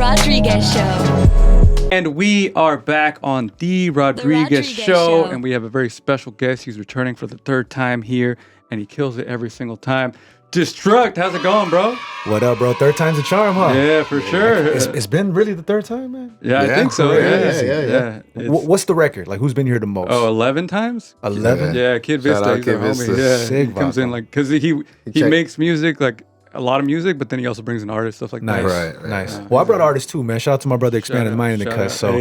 Rodriguez Show. And we are back on The Rodriguez Show, and we have a very special guest. He's returning for the third time here, and he kills it every single time. Destruct, how's it going, bro? What up, bro? Third time's a charm, huh? Yeah, for sure. It's been really the third time, man? Yeah, I think so. Yeah. What's the record? Like, who's been here the most? Oh, 11 times? 11? Yeah, Kid Shout Vista. out He's Kid a homie. Vista. Yeah, Sick he comes in like, because he makes music, like a lot of music, but then he also brings in artists, stuff like Nice, that. Right. nice. Well, I brought artists too, man. Shout out to my brother Expanded Mind in the cut. So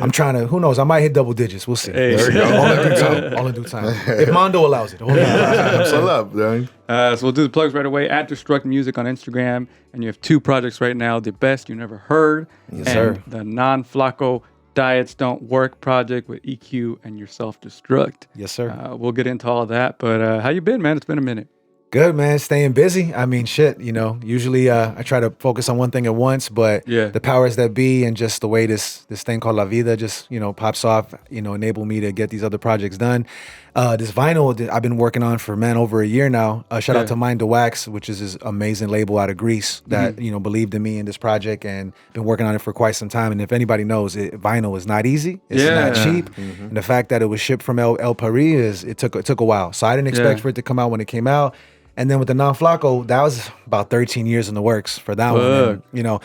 I'm trying to, who knows? I might hit double digits. We'll see. Hey. There we go. All in due time. If Mondo allows it. Hold on. What's up, man? So we'll do the plugs right away at Destruct Music on Instagram, and you have two projects right now: The Best You Never Heard, Yes, and sir. the Non-Flaco Diets Don't Work project with EQ and yourself, Destruct. Yes, sir. We'll get into all that, but how you been, man? It's been a minute. Good, man. Staying busy. I mean, shit, usually I try to focus on one thing at once, but the powers that be and just the way this thing called La Vida just, pops off, enable me to get these other projects done. This vinyl that I've been working on for, over a year now. Shout out to Mind to Wax, which is this amazing label out of Greece that, believed in me in this project and been working on it for quite some time. And if anybody knows, vinyl is not easy. It's not cheap. And the fact that it was shipped from El Paris, it took a while. So I didn't expect for it to come out when it came out. And then with the Non-Flaco, that was about 13 years in the works for that one. And,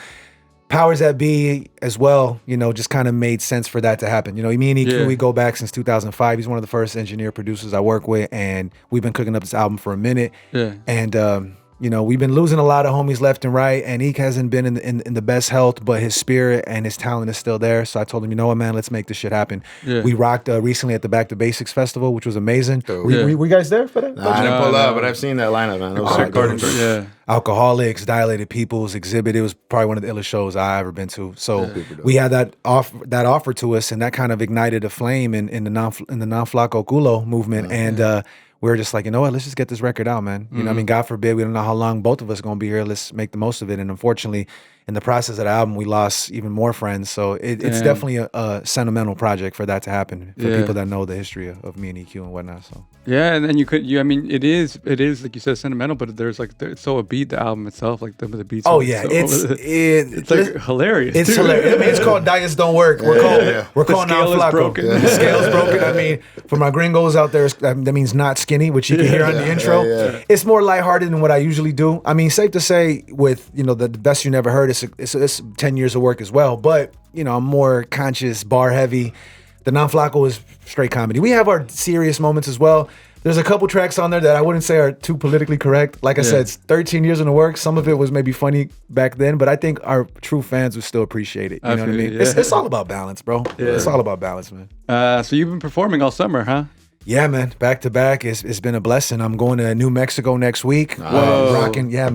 powers that be as well, just kind of made sense for that to happen. Me and EQ, we go back since 2005. He's one of the first engineer producers I work with, and we've been cooking up this album for a minute. Yeah. And we've been losing a lot of homies left and right, and Eek hasn't been in the best health, but his spirit and his talent is still there. So I told him, you know what, man, let's make this shit happen. Yeah. We rocked recently at the Back to Basics Festival, which was amazing. Were you guys there for that? Nah, I didn't pull up, but I've seen that lineup, man. It was Yeah. Alcoholics, Dilated Peoples, Exhibit. It was probably one of the illest shows I ever been to. So we had that offer to us, and that kind of ignited a flame in the Non-Flaco Culo movement. And we were just like, you know what, let's just get this record out, man. You know what I mean? God forbid, we don't know how long both of us are going to be here. Let's make the most of it. And unfortunately, in the process of the album, we lost even more friends. So it's definitely a sentimental project for that to happen for people that know the history of me and EQ and whatnot. So yeah, and then it is like you said, sentimental, but there's it's so upbeat, the album itself, like the beats. Oh yeah, so it's like hilarious. It's hilarious. I mean, it's called Diets Don't Work. We're calling Non-Flaco. The scale's broken. I mean, for my gringos out there, that means not skinny, which you can hear on the intro. It's more lighthearted than what I usually do. I mean, safe to say, with the Best You Never Heard, it's 10 years of work as well. But I'm more conscious, bar heavy. The Non-Flaco is straight comedy. We have our serious moments as well. There's a couple tracks on there that I wouldn't say are too politically correct. Like I said, it's 13 years in the work. Some of it was maybe funny back then, but I think our true fans would still appreciate it. You know what I mean? Yeah. It's all about balance, bro. Yeah. It's all about balance, man. So you've been performing all summer, huh? Yeah, man. Back to back. It's been a blessing. I'm going to New Mexico next week. Whoa.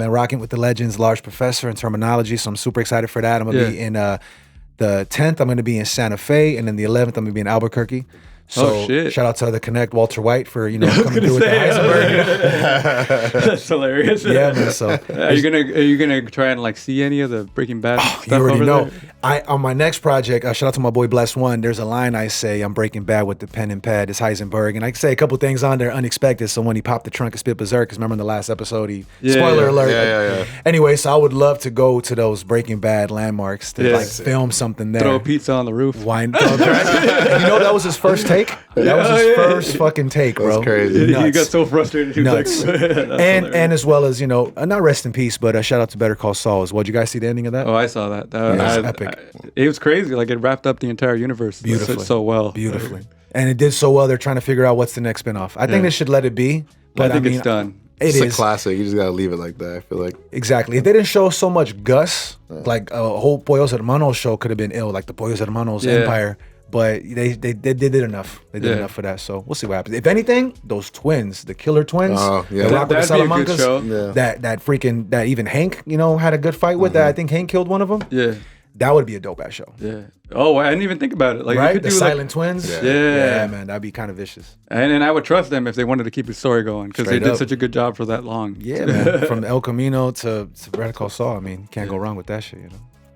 Rocking with the legends, Large Professor and Terminology. So I'm super excited for that. I'm going to be in the 10th, I'm going to be in Santa Fe, and then the 11th, I'm going to be in Albuquerque. So shout out to the Connect, Walter White, for coming through with the Heisenberg. That's hilarious. Yeah, man. So are you gonna try and see any of the Breaking Bad stuff? You already over know. There? On my next project, shout out to my boy Bless One. There's a line I say, I'm Breaking Bad with the pen and pad. It's Heisenberg, and I say a couple things on there unexpected. So when he popped the trunk and spit berserk, because remember in the last episode, spoiler alert. Yeah. Anyway, so I would love to go to those Breaking Bad landmarks to film something there. Throw a pizza on the roof. Wine. That was his first take. That was his first fucking take, bro. That's crazy. He got so frustrated. Nuts. and as well as, not rest in peace, but shout out to Better Call Saul as well. Did you guys see the ending of that? Oh, I saw that. That was epic. It was crazy. It wrapped up the entire universe beautifully. So well. Beautifully. And it did so well, they're trying to figure out what's the next spinoff. I think they should let it be. But I think it's done. It's a classic. You just got to leave it like that, I feel like. Exactly. If they didn't show so much Gus, like a whole Pollos Hermanos show could have been ill, like the Pollos Hermanos Empire. But they did enough. They did enough for that. So we'll see what happens. If anything, those twins, the killer twins, the Rock with the Salamancas, that even Hank, had a good fight with. That I think Hank killed one of them. Yeah. That would be a dope ass show. Yeah. Oh, I didn't even think about it. Right? You could do Silent Twins. Yeah, man, that'd be kind of vicious. And I would trust them if they wanted to keep the story going, because they did such a good job for that long. Yeah, man. From El Camino to Better Call Saul. I mean, can't go wrong with that shit,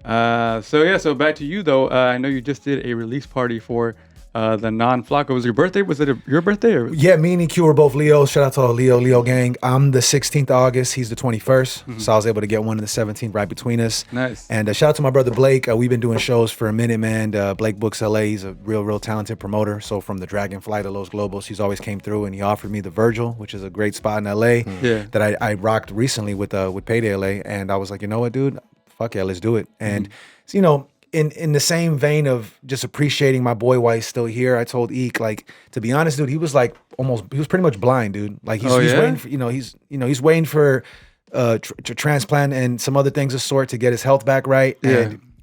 So back to you though. I know you just did a release party for the non-Flacco. Was your birthday? Was it your birthday? Or? Yeah, me and EQ were both Leos. Shout out to all Leo gang. I'm the 16th of August. He's the 21st. So I was able to get one on the 17th right between us. Nice. And shout out to my brother Blake. We've been doing shows for a minute, man. Blake Books LA. He's a real talented promoter. So from the Dragonfly to Los Globos, he's always came through, and he offered me the Virgil, which is a great spot in LA that I rocked recently with Payday LA. And I was like, you know what, dude? Fuck yeah, let's do it. And, you know, in the same vein of just appreciating my boy while he's still here, I told Eek, like, to be honest, dude, he was pretty much blind, dude. Like he's waiting for, he's waiting for to transplant and some other things of sort to get his health back right.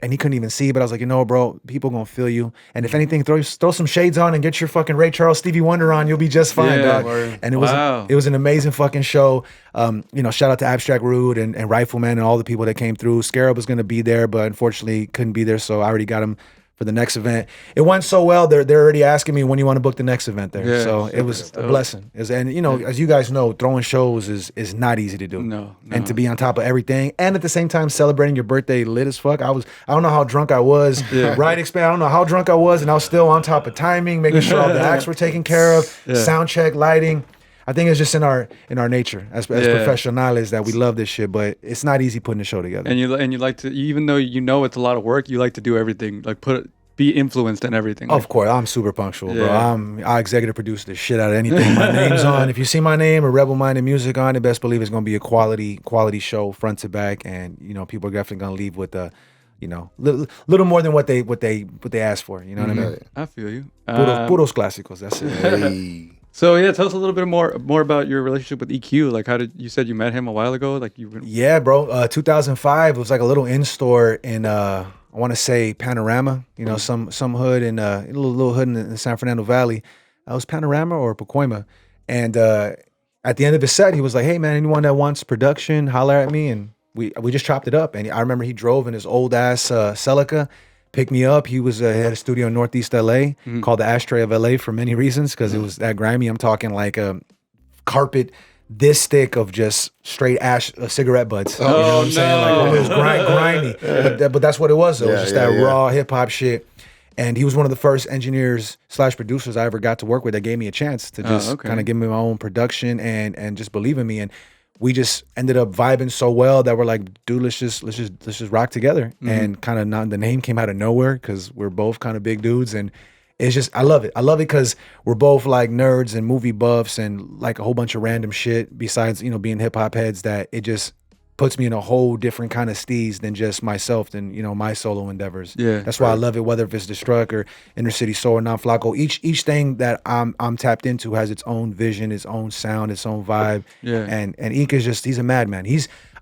And he couldn't even see, but I was like, you know, bro, people gonna feel you. And if anything, throw some shades on and get your fucking Ray Charles, Stevie Wonder on. You'll be just fine, dog. And it was an amazing fucking show. Shout out to Abstract Rude and Rifleman and all the people that came through. Scarab was gonna be there, but unfortunately couldn't be there, so I already got him for the next event. It went so well, they're already asking me when you want to book the next event there. Yeah, so it was a blessing. And you know, as you guys know, throwing shows is not easy to do. No. And to be on top of everything, and at the same time celebrating your birthday lit as fuck. I don't know how drunk I was. Right, expand. I don't know how drunk I was, and I was still on top of timing, making sure all the acts were taken care of, sound check, lighting. I think it's just in our nature as professionals that we love this shit, but it's not easy putting a show together. And you like to, even though you know it's a lot of work, you like to do everything, like be influenced in everything. Of course, I'm super punctual, bro. I executive produce the shit out of anything my name's on. If you see my name or Rebel Minded Music on it, best believe it's gonna be a quality show front to back, and you know people are definitely gonna leave with a, you know, little more than what they asked for. You know what I mean? I feel you. Puros clásicos. That's it. Hey. So yeah, tell us a little bit more about your relationship with EQ. Like, you said you met him a while ago? Like Yeah, bro. 2005. It was like a little in-store in I want to say Panorama. You know, some hood in a little hood in the San Fernando Valley. It was Panorama or Pacoima. And at the end of his set, he was like, "Hey man, anyone that wants production, holler at me." And we just chopped it up. And I remember he drove in his old ass Celica. Picked me up. He had a studio in Northeast LA called the Ashtray of LA for many reasons, because it was that grimy. I'm talking like a carpet this thick of just straight ash cigarette butts. You know what I'm saying? Like, it was grimy. But that's what it was though. It was just that raw hip hop shit. And he was one of the first engineers / producers I ever got to work with that gave me a chance to just kind of give me my own production and just believe in me. And we just ended up vibing so well that we're like, dude, let's just rock together. And kind of the name came out of nowhere because we're both kind of big dudes, and it's just I love it because we're both like nerds and movie buffs and like a whole bunch of random shit besides, you know, being hip hop heads, that it just puts me in a whole different kind of steez than just myself, than, you know, my solo endeavors. That's why I love it, whether if it's Destruct or Inner City Soul or Non-Flacco. Each thing that I'm tapped into has its own vision, its own sound, its own vibe. And Ink is just, he's a madman.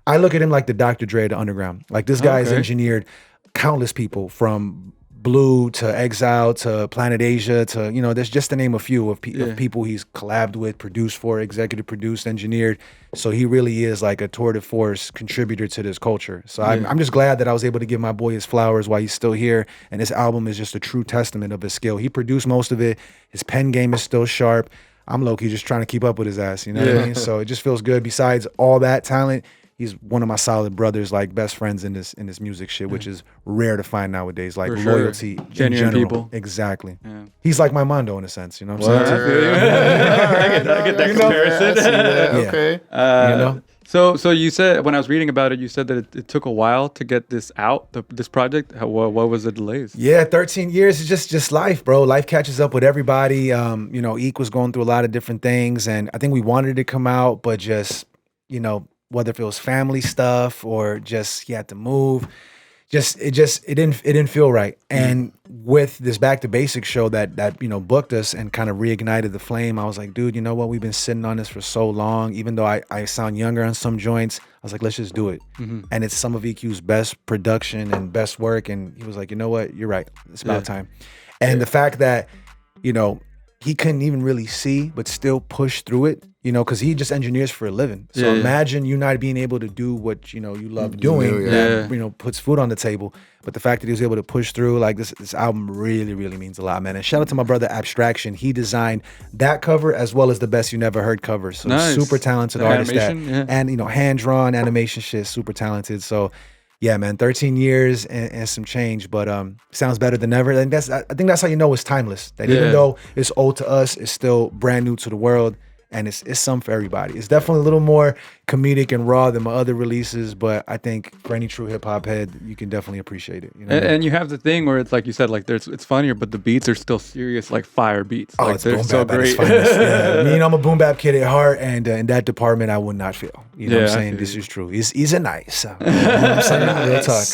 I look at him like the Dr. Dre of the underground. Like, this guy has engineered countless people, from Blue to Exile to Planet Asia to, you know, there's just to name a few of people he's collabed with, produced for, executive produced, engineered. So he really is like a tour de force contributor to this culture. So I'm just glad that I was able to give my boy his flowers while he's still here. And this album is just a true testament of his skill. He produced most of it. His pen game is still sharp. I'm low-key just trying to keep up with his ass, you know what I mean? So it just feels good. Besides all that talent, he's one of my solid brothers, like best friends in this music shit, which is rare to find nowadays. Like, loyalty, genuine people. Exactly. He's like my Mondo in a sense, you know what I'm saying? I get that comparison. Okay. You know. So you said, when I was reading about it, you said that it took a while to get this out, this project. What was the delays? Yeah, 13 years is just life, bro. Life catches up with everybody. You know, Eek was going through a lot of different things, and I think we wanted it to come out, but just, you know, whether if it was family stuff or just he had to move, it didn't feel right. And with this Back to Basics show that you know booked us and kind of reignited the flame, I was like, dude, you know what? We've been sitting on this for so long. Even though I sound younger on some joints, I was like, let's just do it. And it's some of EQ's best production and best work. And he was like, you know what? You're right. It's about time. And the fact that, you know, he couldn't even really see, but still push through it, you know, because he just engineers for a living. So imagine you not being able to do what, you know, you love doing, that, you know, puts food on the table. But the fact that he was able to push through, like, this album really, really means a lot, man. And shout out to my brother Abstraction. He designed that cover as well as the Best You Never Heard cover. So super talented artist. And, you know, hand-drawn animation shit, super talented. So Yeah, man, 13 years and some change, but sounds better than ever. And I think that's how you know it's timeless. That even though it's old to us, it's still brand new to the world, and it's some for everybody. It's definitely a little more comedic and raw than my other releases, but I think for any true hip hop head, you can definitely appreciate it. You know and you have the thing where it's like you said, like it's funnier, but the beats are still serious, like fire beats. Oh, like, it's they're boom so bap at its great. finest. Yeah. Me, I'm a boom bap kid at heart, and in that department, I would not fail. You know what I'm saying? This is true. He's a nice. You know what I'm saying? Real talk.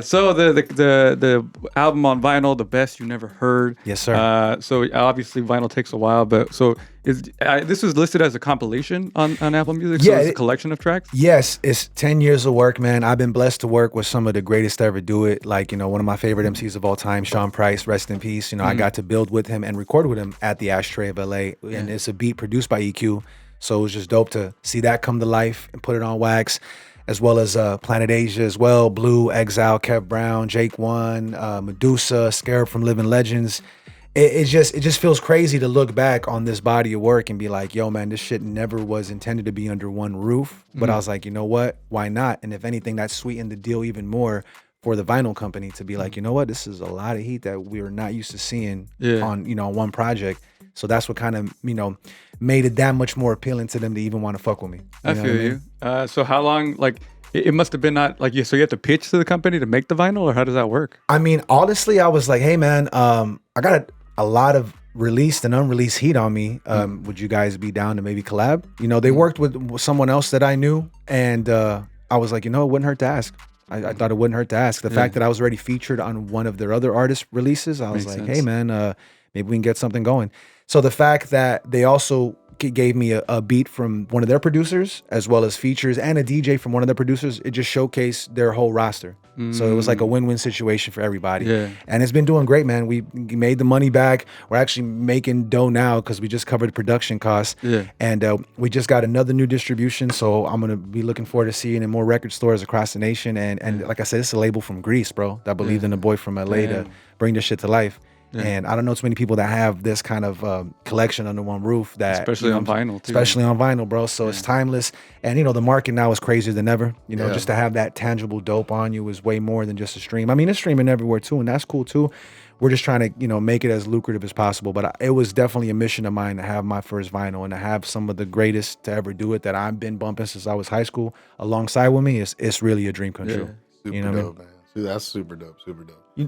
So the album on vinyl, The Best You Never Heard. Yes, sir. So obviously vinyl takes a while, but so this was listed as a compilation on Apple Music. So it's a collection of tracks. Yes, it's 10 years of work, man. I've been blessed to work with some of the greatest to ever do it. Like, you know, one of my favorite MCs of all time, Sean Price, rest in peace. You know, I got to build with him and record with him at the Ashtray of LA, and it's a beat produced by EQ. So it was just dope to see that come to life and put it on wax. As well as Planet Asia as well, Blue, Exile, Kev Brown, Jake One, Medusa, Scarab from Living Legends. It just feels crazy to look back on this body of work and be like, yo, man, this shit never was intended to be under one roof. But I was like, you know what? Why not? And if anything, that sweetened the deal even more for the vinyl company to be like, you know what? This is a lot of heat that we were not used to seeing on, you know, on one project. So that's what kind of, you know, made it that much more appealing to them to even want to fuck with me. I feel you. So how long, like, it must have been not like so you have to pitch to the company to make the vinyl, or how does that work? I mean, honestly, I was like, hey, man, I got a lot of released and unreleased heat on me. Would you guys be down to maybe collab? You know, they worked with someone else that I knew, and I was like, you know, it wouldn't hurt to ask. I thought it wouldn't hurt to ask. The fact that I was already featured on one of their other artist releases, I was like, hey, man, maybe we can get something going. So the fact that they also gave me a beat from one of their producers, as well as features and a DJ from one of their producers, it just showcased their whole roster. So it was like a win-win situation for everybody. And it's been doing great, man. We made the money back. We're actually making dough now because we just covered production costs. And we just got another new distribution. So I'm going to be looking forward to seeing it in more record stores across the nation. And like I said, it's a label from Greece, bro, that believed in a boy from LA to bring this shit to life. And I don't know too many people that have this kind of collection under one roof. That especially on vinyl too. Especially on vinyl, bro. So it's timeless. And you know, the market now is crazier than ever. You know, just to have that tangible dope on you is way more than just a stream. I mean, it's streaming everywhere too, and that's cool too. We're just trying to, you know, make it as lucrative as possible. But it was definitely a mission of mine to have my first vinyl and to have some of the greatest to ever do it that I've been bumping since I was high school alongside with me. It's really a dream come true. Super you know dope, what I mean? man. Dude, that's super dope, super dope. You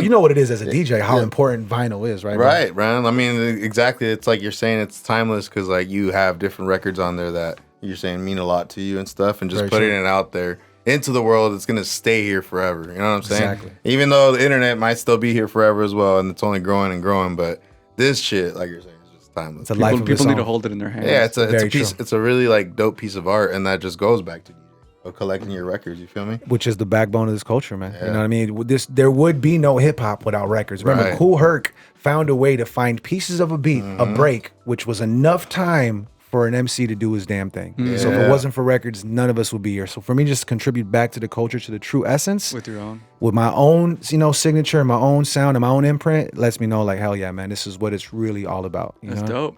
know what it is as a DJ, how important vinyl is, right? Right, man. I mean, exactly. It's like you're saying it's timeless because like you have different records on there that you're saying mean a lot to you and stuff, and just putting it out there into the world, it's gonna stay here forever. You know what I'm saying? Exactly. Even though the internet might still be here forever as well, and it's only growing and growing, but this shit, like you're saying, is just timeless. It's a life of People its need own. to hold it in their hands. Yeah, it's a piece. true. It's a really like dope piece of art, and that just goes back to collecting your records. You feel me? Which is the backbone of this culture, man. You know what I mean? There would be no hip hop without records. Remember, Kool Herc found a way to find pieces of a beat, a break, which was enough time for an MC to do his damn thing. So if it wasn't for records, none of us would be here. So for me, just to contribute back to the culture, to the true essence, with your own, with my own, you know, signature, my own sound, and my own imprint, lets me know, like, hell yeah, man, this is what it's really all about. You that's know?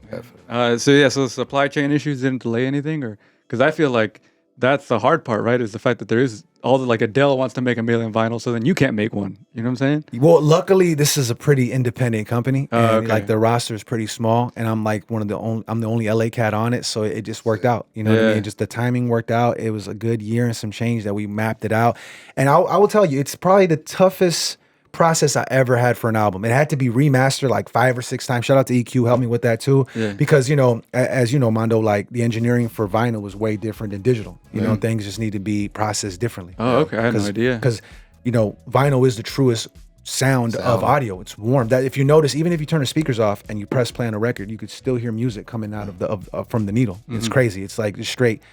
dope. So the supply chain issues didn't delay anything, or because I feel like that's the hard part, right? Is the fact that there is all the, like, Adele wants to make $1 million vinyl, so then you can't make one. You know what I'm saying? Well, luckily, this is a pretty independent company, and like the roster is pretty small, and I'm like I'm the only LA cat on it, so it just worked out. You know what I mean? Just the timing worked out. It was a good year and some change that we mapped it out, and I will tell you, it's probably the toughest process I ever had for an album. It had to be remastered like 5 or 6 times. Shout out to EQ, helped me with that too. Because, you know, as you know, Mondo, like the engineering for vinyl was way different than digital. You know, things just need to be processed differently. Oh, okay. I had no idea. Because, you know, vinyl is the truest sound of audio. It's warm. That if you notice, even if you turn the speakers off and you press play on a record, you could still hear music coming out of from the needle. It's crazy. It's like straight,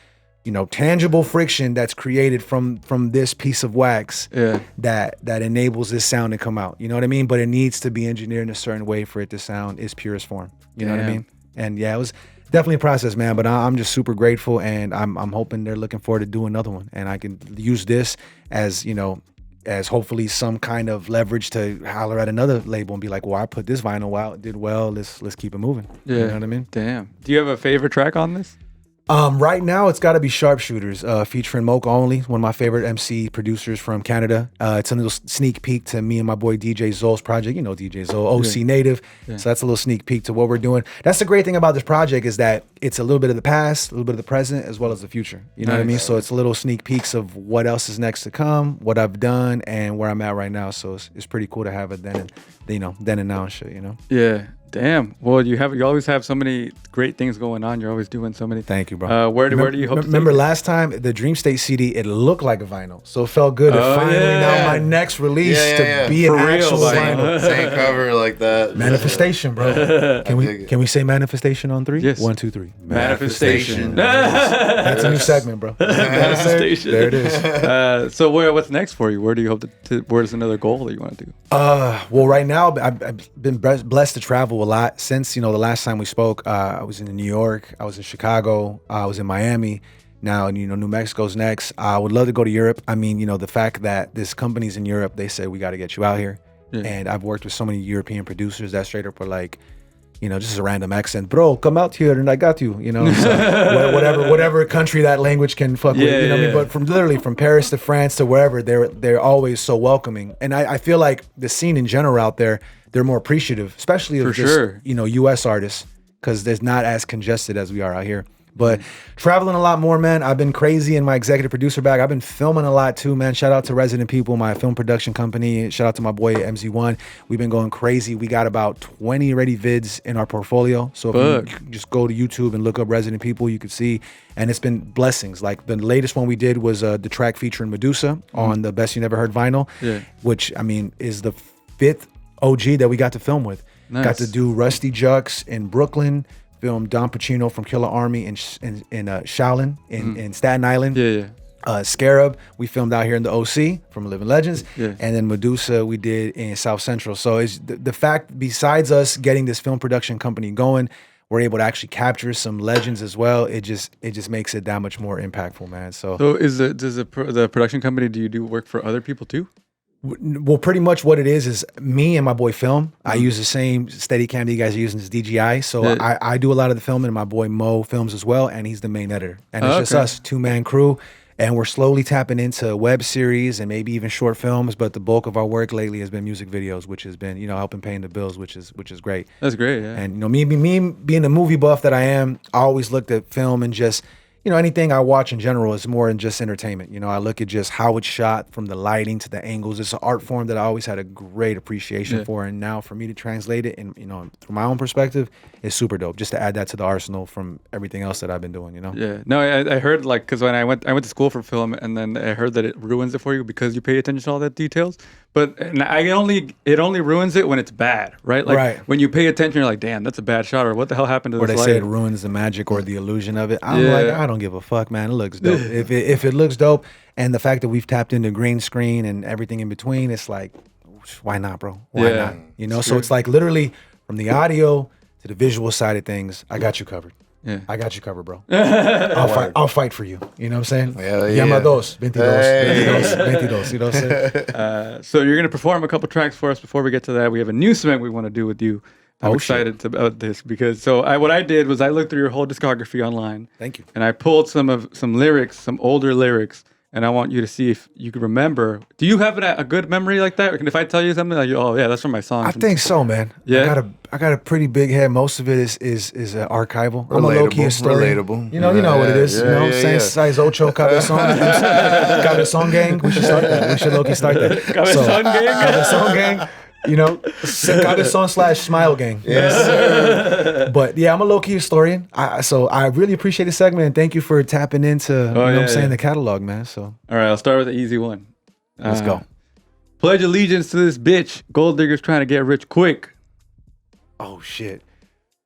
you know, tangible friction that's created from this piece of wax that enables this sound to come out. You know what I mean? But it needs to be engineered in a certain way for it to sound its purest form. You know what I mean? And yeah, it was definitely a process, man. But I'm just super grateful, and I'm hoping they're looking forward to do another one, and I can use this as, you know, as hopefully some kind of leverage to holler at another label and be like, well, I put this vinyl out, it did well, let's keep it moving. You know what I mean? Damn. Do you have a favorite track on this? Right now, it's got to be Sharpshooters, featuring Mocha Only, one of my favorite MC producers from Canada. It's a little sneak peek to me and my boy DJ Zole's project. You know DJ Zole, OC native. Yeah. So that's a little sneak peek to what we're doing. That's the great thing about this project is that it's a little bit of the past, a little bit of the present, as well as the future. You know what I mean? So it's a little sneak peeks of what else is next to come, what I've done, and where I'm at right now. So it's pretty cool to have it then and now and shit. You know? Yeah. Damn. Well, you always have so many great things going on. You're always doing so many. Thank you, bro. Where do you hope to remember last time the Dream State CD, it looked like a vinyl. So it felt good to finally now my next release to be an actual vinyl. Same cover like that. Manifestation, bro. Can we say manifestation on 3? Yes. 1, 2, 3. Manifestation. That's a new segment, bro. Manifestation. There it is. So what's next for you? Where do you hope where's another goal that you want to do? Well, right now I've been blessed to travel a lot since the last time we spoke. I was in New York, I was in Chicago, I was in Miami. Now New Mexico's next. I would love to go to Europe. I mean, the fact that this company's in Europe, they say we got to get you out here. Yeah. And I've worked with so many European producers that straight up were like, just a random accent, bro, come out here and I got you. So whatever country that language can fuck with. What I mean? But from Paris to France to wherever, they're always so welcoming. And I feel like the scene in general out there, they're more appreciative, especially of US artists, because there's not as congested as we are out here. But traveling a lot more, man. I've been crazy in my executive producer bag. I've been filming a lot too, man. Shout out to Resident People, my film production company. Shout out to my boy MZ1. We've been going crazy. We got about 20 ready vids in our portfolio. So if you just go to YouTube and look up Resident People, you could see. And it's been blessings. Like the latest one we did was the track featuring Medusa on the Best You Never Heard vinyl, which I mean is the 5th OG that we got to film with. Nice. Got to do Rusty Jux in Brooklyn. Filmed Don Pacino from Killer Army in Shaolin in Staten Island. Scarab, we filmed out here in the OC from Living Legends. And then Medusa, we did in South Central. So it's the fact, besides us getting this film production company going, we're able to actually capture some legends as well. It just makes it that much more impactful, man. So does the production company, do you do work for other people too? Well, pretty much what it is me and my boy film. I use the same Steadicam that you guys are using as DJI. So I do a lot of the filming, and my boy Mo films as well, and he's the main editor. And it's just us, 2-man crew. And we're slowly tapping into web series and maybe even short films. But the bulk of our work lately has been music videos, which has been, helping paying the bills, which is great. That's great, yeah. And, me being the movie buff that I am, I always looked at film and just, anything I watch in general is more than just entertainment. I look at just how it's shot, from the lighting to the angles. It's an art form that I always had a great appreciation for. And now for me to translate it and, through my own perspective, it's super dope. Just to add that to the arsenal from everything else that I've been doing, Yeah. No, I heard because when I went to school for film, and then I heard that it ruins it for you because you pay attention to all the details. But it only ruins it when it's bad, right? Like when you pay attention, you're like, damn, that's a bad shot, or what the hell happened to this? Or they say it ruins the magic or the illusion of it. I'm like, I don't give a fuck, man. It looks dope. if it looks dope, and the fact that we've tapped into green screen and everything in between, it's like, why not, bro? Why not? So it's like literally from the audio to the visual side of things, I got you covered. Yeah. I got you covered, bro. I'll fight for you. You know what I'm saying? Llama dos, 22. You know what I'm saying? So you're going to perform a couple tracks for us. Before we get to that, we have a new segment we want to do with you. I'm excited about this because what I did was I looked through your whole discography online. Thank you. And I pulled some lyrics, some older lyrics, and I want you to see if you can remember. Do you have a good memory like that? Or if I tell you something, like, oh yeah, that's from my song. I think so, man. Yeah. I got a pretty big head. Most of it is archival. I'm a low-key historian. Relatable. You know what it is. Saying size ocho cabezón gang. We should start that. We should low-key start that. Cabezón gang. Cabezón / Smile Gang. Yes. But yeah, I'm a low-key historian. So I really appreciate the segment, and thank you for tapping into the catalog, man. So all right, I'll start with the easy one. Let's go. Pledge allegiance to this bitch. Gold diggers trying to get rich quick. Oh shit.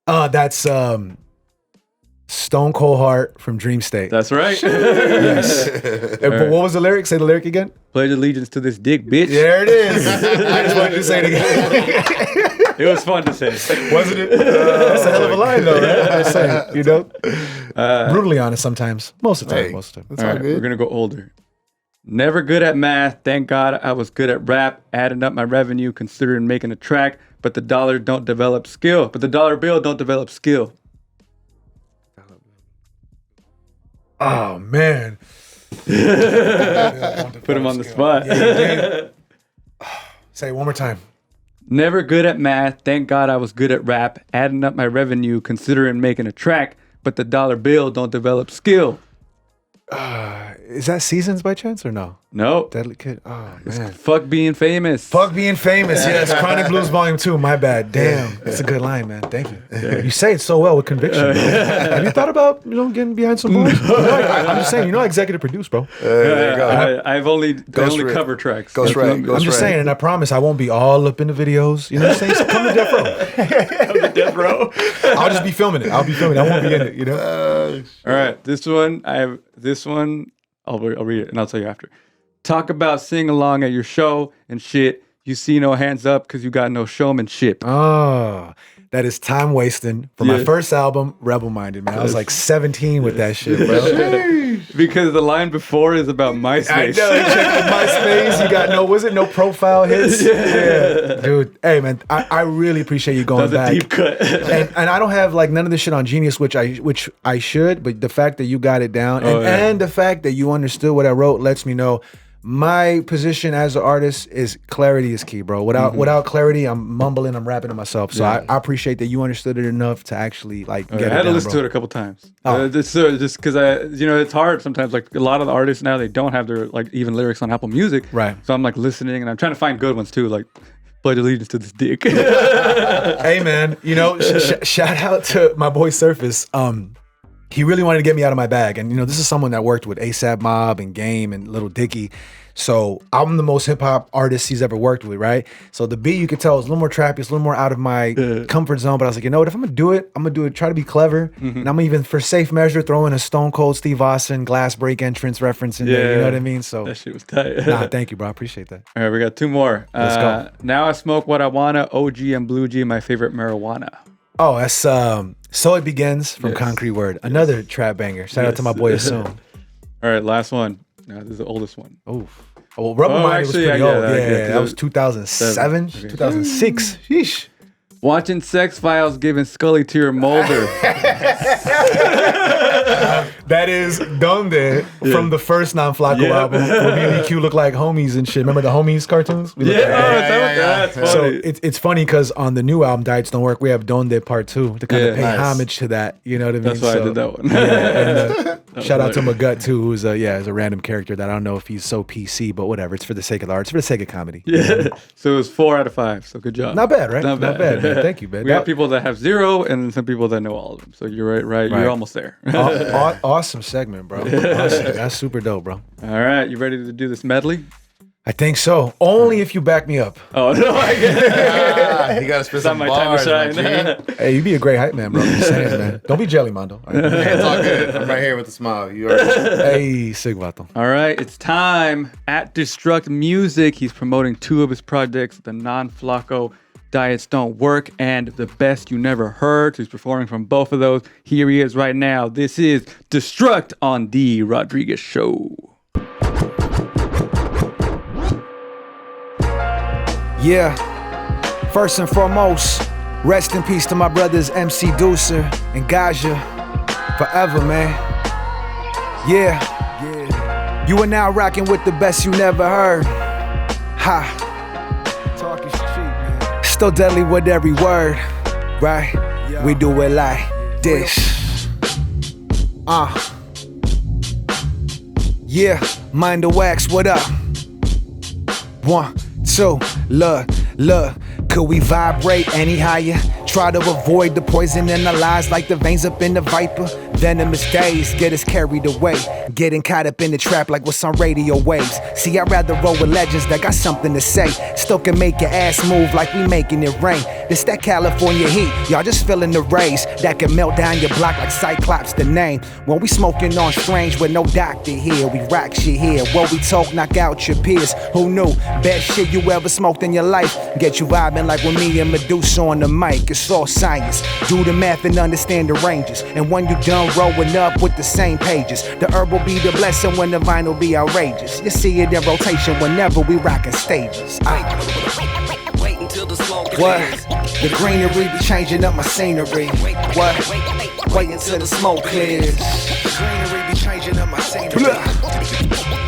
That's Stone Cold Heart from Dream State. That's right. Yes. But what was the lyric? Say the lyric again. Pledge allegiance to this dick, bitch. There it is. I just wanted to say it again. It was fun to say. Wasn't it? That's a hell of a line, though, right? I'm just saying, brutally honest sometimes. Most of the time. All right, we're going to go older. Never good at math. Thank God I was good at rap. Adding up my revenue, considering making a track. But the dollar don't develop skill. But the dollar bill don't develop skill. Oh man. Put him on the spot. Yeah, say it one more time. Never good at math. Thank God I was good at rap. Adding up my revenue, considering making a track, but the dollar bill don't develop skill. Is that Seasons by chance or no? Nope. Deadly Kid. Oh man. Fuck being famous. Fuck being famous. Yes. Chronic Blues Volume 2. My bad. Damn. That's a good line, man. Thank you. You say it so well with conviction. Have you thought about getting behind some boys? I'm just saying. I executive produce, bro. There you go. I only cover tracks. Ghost Ray. I'm just saying, and I promise I won't be all up in the videos. You know what I'm saying? So come to Death Row. Come to Death Row. I'll just be filming it. I won't be in it. All right. This one. I'll read it and I'll tell you after. Talk about sing along at your show and shit. You see no hands up because you got no showmanship. Oh, that is time wasting for my first album, Rebel Minded, man. I was like 17 with that shit, bro. Because the line before is about MySpace. I know, you check MySpace, you got no profile hits? Yeah. Dude, hey man, I really appreciate you going back. That's a deep cut. and I don't have like none of this shit on Genius, which I should, but the fact that you got it down and the fact that you understood what I wrote lets me know my position as an artist is clarity is key, bro. Without clarity, I'm mumbling, I'm rapping to myself. So I appreciate that you understood it enough to actually like get it down, I had to listen to it a couple times. Just because it's hard sometimes. Like a lot of the artists now, they don't have their like even lyrics on Apple Music. Right. So I'm like listening and I'm trying to find good ones too. Like pledge allegiance to this dick. Hey man, shout out to my boy Surface. He really wanted to get me out of my bag. And, this is someone that worked with ASAP Mob and Game and Lil Dicky. So I'm the most hip hop artist he's ever worked with, right? So the beat, you could tell, is a little more trappy. It's a little more out of my comfort zone. But I was like, you know what? If I'm going to do it, try to be clever. And I'm going to even, for safe measure, throw in a Stone Cold Steve Austin glass break entrance reference in there. You know what I mean? So that shit was tight. Nah, thank you, bro. I appreciate that. All right, we got two more. Let's go. Now I smoke what I wanna. OG and Blue G, my favorite marijuana. Oh, that's So It Begins from Concrete Word. Another trap banger. Shout out to my boy Assume. All right, last one. This is the oldest one. Oof. Oh, well, Rubber Minded was pretty old. That was 2007, 2006. Sheesh. Watching Sex Files giving Scully to your molder. That is Donde from the first Non-Flaco album where me and EQ look like homies and shit. Remember the Homies cartoons? That's funny. So it's funny because on the new album, Diets Don't Work, we have Donde Part 2 to kind of pay homage to that. You know what I mean? That's why I did that one. And, shout out to Magut too, who's is a random character that I don't know if he's so PC, but whatever. It's for the sake of the art. It's for the sake of comedy. Yeah. So it was 4 out of 5. So good job. Not bad, right? Not bad, man. Thank you, man. We have people that have 0 and some people that know all of them. So you're right. You're almost there. Awesome segment, bro. Awesome. That's super dope, bro. All right. You ready to do this medley? I think so. Only if you back me up. Oh, no. I get You got to spit some bars, Hey, you'd be a great hype man, bro. I'm just saying, man. Don't be jelly, Mondo. All right. It's all good. I'm right here with the smile. You already Hey, Sigvato. All right. It's time. At Destruct Music, he's promoting 2 of his projects, the Non-Flaco Diets Don't Work and The Best You Never Heard. He's performing from both of those. Here he is right now. This is Destruct on The Rodriguez Show. Yeah. First and foremost, rest in peace to my brothers MC Deucer and Gaja. Forever, man. Yeah. You are now rocking with the best you never heard. Ha. Talking street, man. Still deadly with every word, right? We do it like this. Yeah, Mind the Wax, what up? 1, 2, look, could we vibrate any higher? Try to avoid the poison in our lives like the veins up in the viper. Venomous days get us carried away, getting caught up in the trap like what's on radio waves. See, I'd rather roll with legends that got something to say. Still can make your ass move like we making it rain. This that California heat, y'all just feeling the rays that can melt down your block like Cyclops the name. When we smoking on strange with no doctor here, we rock shit here. What we talk, knock out your peers. Who knew? Best shit you ever smoked in your life. Get you vibing like with me and Medusa on the mic. It's all science. Do the math and understand the ranges. And when you done rolling up with the same pages, the herb will be the blessing when the vinyl be outrageous. You see it in rotation whenever we rockin' stages. Wait until the smoke What? The greenery be changing up my scenery. What? Wait until the smoke clears. Greenery be changing up my scenery.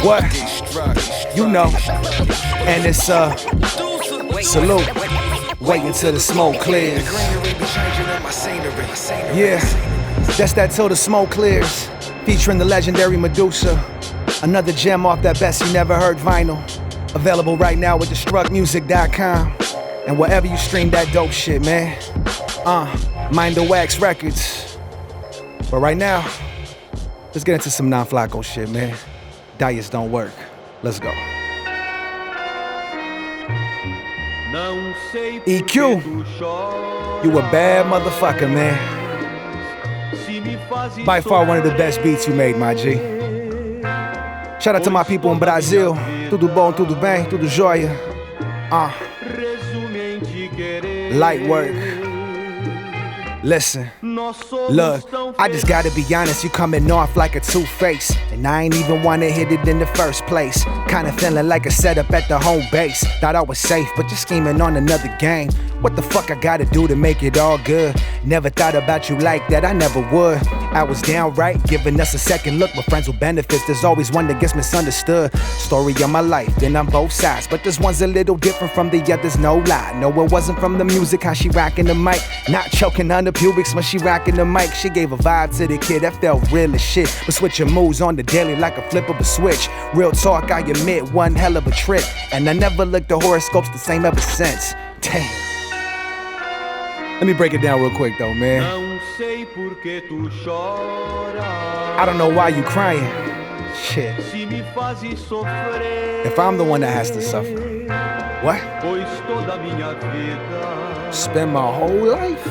What? You know. And it's salute. Wait until the smoke clears. Greenery be changing up my scenery. Yeah, that's that till the smoke clears. Featuring the legendary Medusa. Another gem off that best you never heard vinyl. Available right now at destructmusic.com. And wherever you stream that dope shit, man. Mind the Wax Records. But right now, let's get into some non-Flacco shit, man. Diets don't work. Let's go. EQ, you a bad motherfucker, man. By far one of the best beats you made, my G. Shout out to my people in Brazil. Tudo bom, tudo bem, tudo jóia. Light work. Listen, look, I just gotta be honest, you coming off like a two-face. And I ain't even wanna hit it in the first place. Kinda feeling like a setup at the home base. Thought I was safe, but you're scheming on another game. What the fuck I gotta do to make it all good? Never thought about you like that, I never would. I was downright giving us a second look, but friends with benefits, there's always one that gets misunderstood. Story of my life, then on both sides, but this one's a little different from the others, no lie. No, it wasn't from the music, how she rocking the mic. Not choking under pubics when she rocking the mic. She gave a vibe to the kid that felt real as shit. But switching moves on the daily like a flip of a switch. Real talk, I admit, one hell of a trip. And I never looked at horoscopes the same ever since. Damn. Let me break it down real quick though, man. I don't know why you crying. Shit. If I'm the one that has to suffer. What? Spend my whole life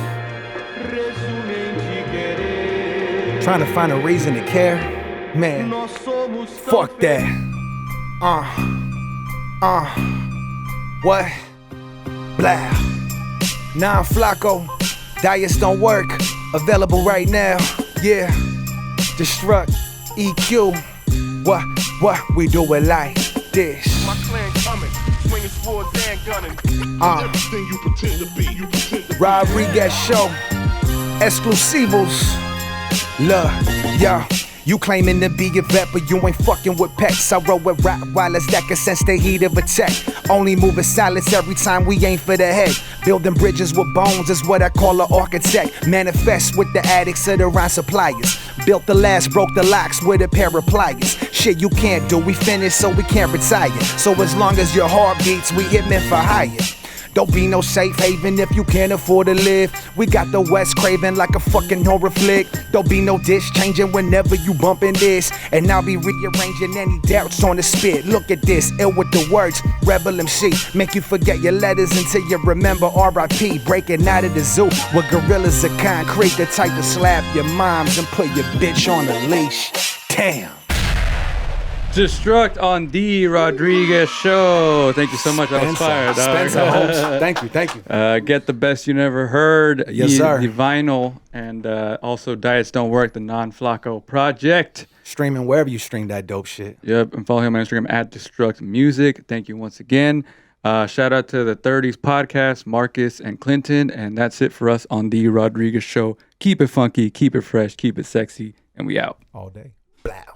trying to find a reason to care? Man, fuck that. What? Blah. Non-Flacco, diets don't work. Available right now. Yeah. Destruct, EQ. What? We do it like this. My clan coming, swinging swords and gunning. Everything you pretend to be, you pretend to be. Rodriguez Show, exclusivos. Look, yo. You claiming to be a vet, but you ain't fucking with pets. I roll with Rottweilers that can sense the heat of attack. Only moving silence every time we aim for the head. Building bridges with bones is what I call an architect. Manifest with the addicts of the rhyme suppliers. Built the last, broke the locks with a pair of pliers. Shit you can't do, we finished so we can't retire. So as long as your heart beats, we hit men for hire. Don't be no safe haven if you can't afford to live. We got the West craving like a fucking horror flick. Don't be no dish changing whenever you bumpin' this. And I'll be rearranging any doubts on the spit. Look at this, ill with the words, Rebel MC. Make you forget your letters until you remember R.I.P. Breaking out of the zoo with gorillas of concrete. The type to slap your moms and put your bitch on a leash. Damn. Destruct on the Rodriguez Show. Thank you so much. I was fired. Spencer, host. Thank you. Get the best you never heard. Yes, sir. The vinyl and also Diets Don't Work, the non-Flacco project. Streaming wherever you stream that dope shit. Yep, and follow him on Instagram at Destruct Music. Thank you once again. Shout out to the 30s podcast, Marcus and Clinton. And that's it for us on the Rodriguez Show. Keep it funky, keep it fresh, keep it sexy, and we out. All day. Blah.